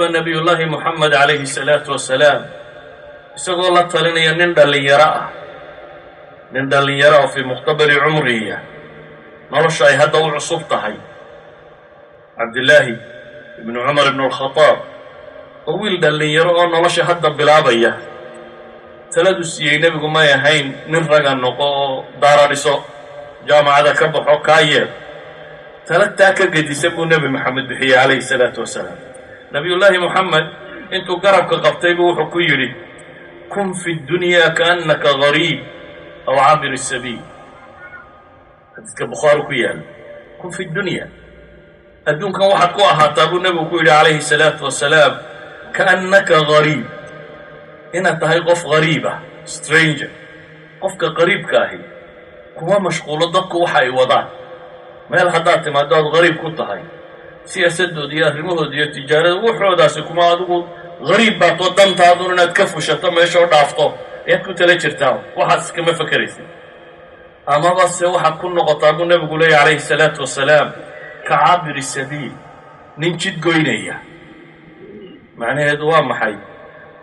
نبي الله محمد عليه الصلاة والسلام isagoo la talinaya nin dhalinyaro ah fi muqtabali cumriya nolosha ay hadda u cusub tahay cabdillaahi ibnu cumar ibnu alkhataab oo wiil dhalinyaro oo nolosha hadda bilaabaya taladu siiyey nebigu may ahayn nin raga noqo oo daara dhiso jaamacada ka baxo kaa yeer talagtaa ka gedisan buu nebi moxamed bixiyey calayhi salaatu wasalaam nabiyullaahi moxamed intuu garabka qabtay buu wuxuu ku yidhi kun fi ddunyaa kaannaka gariib aw cabir sabiil xadiidka bukhaari ku yaala kun fi dunya adduunkan waxaad ku ahaataa buu nebigu ku yidhi calayhi salaatu wasalaam kaannaka gariib inaad tahay qof gariibah stranger qofka qariibka ahi kuma mashquulo dadku waxa ay wadaan meel haddaad timaado aad gariib ku tahay siyaasadooda iyo arrimahooda iyo tijaarada wuxoodaasi kuma adigu gariib baad oo dantaadun inaad ka fushato meeshoo dhaafto ayaad ku tala jirtaa waxaad iskama fakeraysid amaba se waxaad ku noqotaa buu nebigu leeyahy calayhi salaatu wasalaam ka caabiri sabiil nin jid goynaya macnaheedu waa maxay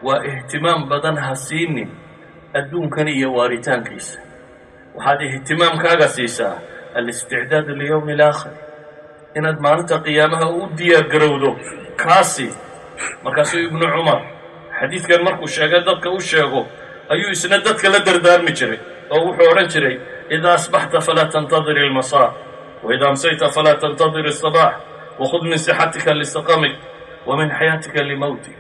waa ihtimaam badan ha siinin adduunkan iyo waaritaankiisa waxaad ihtimaamkaaga siisaa alisticdaadu liyowmi alaakhir inaad maalinta qiyaamaha u diyaar garowdo kaasi markaasuu ibnu cumar xadiidkan markuu sheegay dadka u sheego ayuu isna dadka la dardaarmi jiray oo wuxuu odhan jiray idaa asbaxta falaa tantadir ilmasaa waidaa amsayta falaa tantadir الصabaax wakhud min sixatika lisaqamik wa min xayaatika limowtik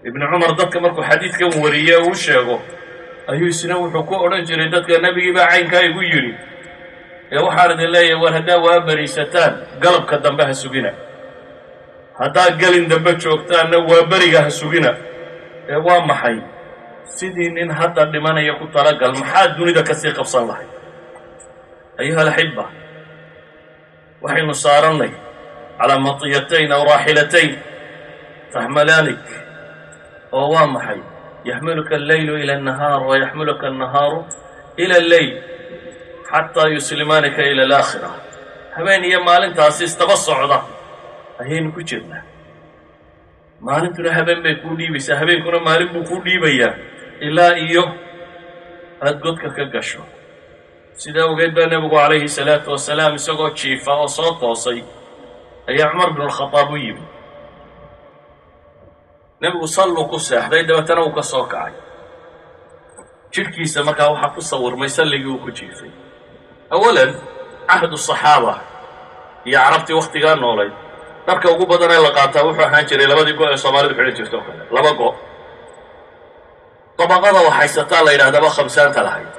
ibnu cumar dadka markuu xadiidkan wariye uu sheego ayuu isna wuxuu ku odhan jiray dadka nebigii baa caynkaa igu yidhi ee waxaan idin leeyahay war haddaa waa beriisataan galabka dambe ha sugina haddaad gelin dambe joogtaanna waa beriga ha sugina ee waa maxay sidii nin hadda dhimanaya ku talagal maxaad dunida ka sii qabsan lahay ayuha alaxiba waxaynu saarannay calaa matiyatayn aw raaxilatayn taxmalaanik oo waa maxay yaxmiluka alleylu ila annahaar wa yaxmiluka annahaaru ila alleyl xataa yuslimaanika ila alaakhira habeen iyo maalintaasi istaba socda ayaynu ku jirnaa maalintuna habeen bay kuu dhiibaysaa habeenkuna maalin buu kuu dhiibayaa ilaa iyo aad godka ka gasho sidaa ogeed baa nebigu calayhi salaatu wasalaam isagoo jiifa oo soo toosay ayaa cumar binu alkhataab u yimi nebigu salluu ku seexday dabeetana uu ka soo kacay jidhkiisa markaa waxaa ku sawirmay salligii uu ku jiifay awalan cahdu saxaaba iyo carabtii wakhtigaa noolayd dharka ugu badan ee la qaataa wuxuu ahaan jiray labadii go' ee soomaalidu xidhan jirto o kale laba go' dabaqada waxaysataa la yidhahdaba khamsaanta lahayd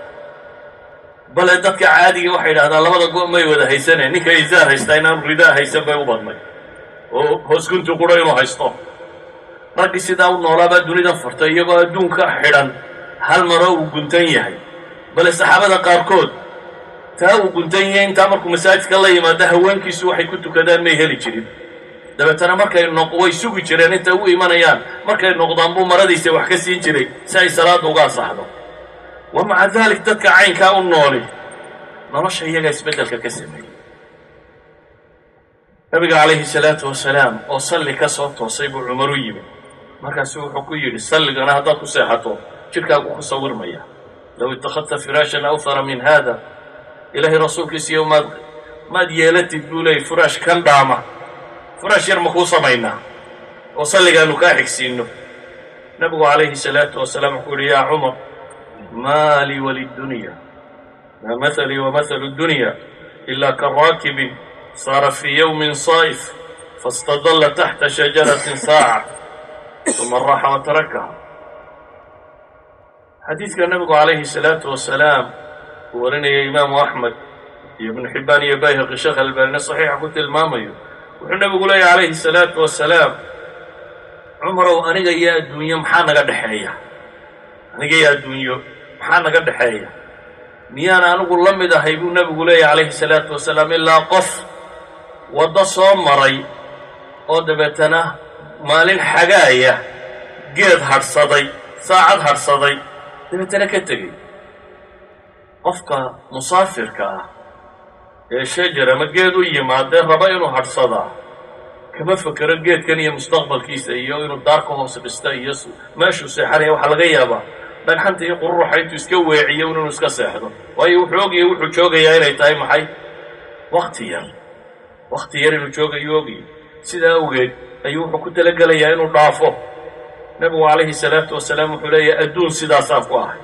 bale dadka caadiga waxay yidhahdaan labada go' may wada haysaneen ninka izaar haystaa inaan ridaa haysan bay u badnay oo hoosgunti qura inuu haysto raggii sidaa u noolaabaa dunida furtay iyagoo adduunka xidhan hal maroo uu guntan yahay bale saxaabada qaarkood taa uu guntan yahay intaa markuu masaajidka la yimaado haweenkiisu waxay ku tukadaan may heli jirin dabeetana markay way sugi jireen intay u imanayaan markay noqdaan buu maradiisa wax ka siin jiray si ay salaadda uga asaxdo wa maca daalik dadka caynkaa u nooli nolosha iyagaa isbeddelka ka sameeyey nabiga calayhi salaatu wasalaam oo salli ka soo toosay buu cumar u yimi markaasu wuxuu ku yidhi salligana haddaad ku seexato jidhkaagu ku sawirmaya low ittakhadta firaashan awthara min haada ilaahay rasuulkiisiiyo maad yeelatid buu leeyay furaash kan dhaama furaash yar ma kuu samaynaa oo salligaanu kaa xigsiinno nabigu calayhi salaatu wasalaam wuxuu yidhi yaa cumar maa lii waliddunya maa mathalii wa mathalu ddunya ilaa karaakibin saara fii yowmin saa'if faاstadalla taxta shajaratin saaca uma raxa wa tarakaha xadiidka nabigu calayhi salaatu wasalaam uu warinaya imaamu axmed iyo ibnu xibbaan iyo bayhaqi sheekh albaanina saxiixa ku tilmaamayo wuxuu nabigu leeyahy calayhi salaatu wasalaam cumarow aniga iyo adduunyo maxaa naga dhexeeya aniga iyo adduunyo maxaa naga dhexeeya miyaan anigu la mid ahay buu nebigu leeyahy calayhi salaatu wasalaam ilaa qof waddo soo maray oo dabeetana maalin xagaaya geed hadhsaday saacad hadhsaday dabeetana ka tegey qofka musaafirka ah ee shajar ama geed u yimaadee raba inuu hadhsadaa kama fakero geedkan iyo mustaqbalkiisa iyo inuu daarka hoose dhista iyo meeshuu seexanaya waxaa laga yaabaa dhagxanta iyo qururuxa intuu iska weeciyo inuu iska seexdo waayo wuxuu ogyahay wuxuu joogayaa inay tahay maxay wakti yar inuu joogayuu ogyahay sidaa awgeed ayuu wuxuu ku talagelayaa inuu dhaafo nebigu calayhi salaatu wasalaam wuxuu leeyahay adduun sidaasaan ku ahay